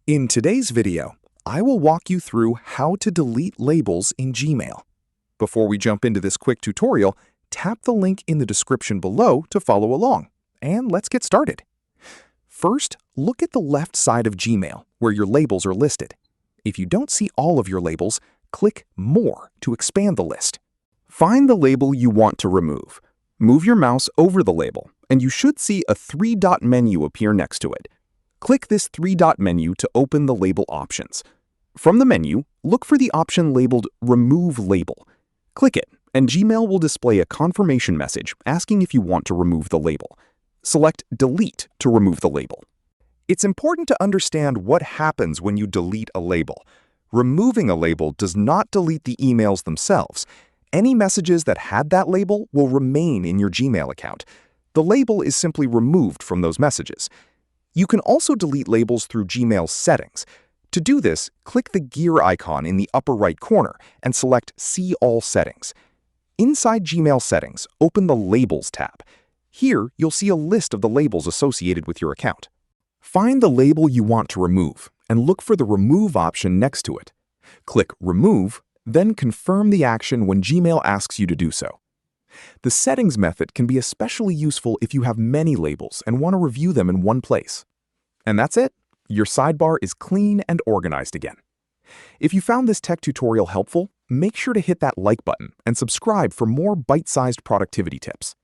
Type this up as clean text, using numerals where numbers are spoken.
In today's video, I will walk you through how to delete labels in Gmail. Before we jump into this quick tutorial, tap the link in the description below to follow along, and let's get started. First, look at the left side of Gmail, where your labels are listed. If you don't see all of your labels, click More to expand the list. Find the label you want to remove. Move your mouse over the label, and you should see a three-dot menu appear next to it. Click this three-dot menu to open the label options. From the menu, look for the option labeled Remove Label. Click it, and Gmail will display a confirmation message asking if you want to remove the label. Select Delete to remove the label. It's important to understand what happens when you delete a label. Removing a label does not delete the emails themselves. Any messages that had that label will remain in your Gmail account. The label is simply removed from those messages. You can also delete labels through Gmail's settings. To do this, click the gear icon in the upper right corner and select See All Settings. Inside Gmail settings, open the Labels tab. Here, you'll see a list of the labels associated with your account. Find the label you want to remove and look for the Remove option next to it. Click Remove, then confirm the action when Gmail asks you to do so. The settings method can be especially useful if you have many labels and want to review them in one place. And that's it. Your sidebar is clean and organized again. If you found this tech tutorial helpful, make sure to hit that like button and subscribe for more bite-sized productivity tips.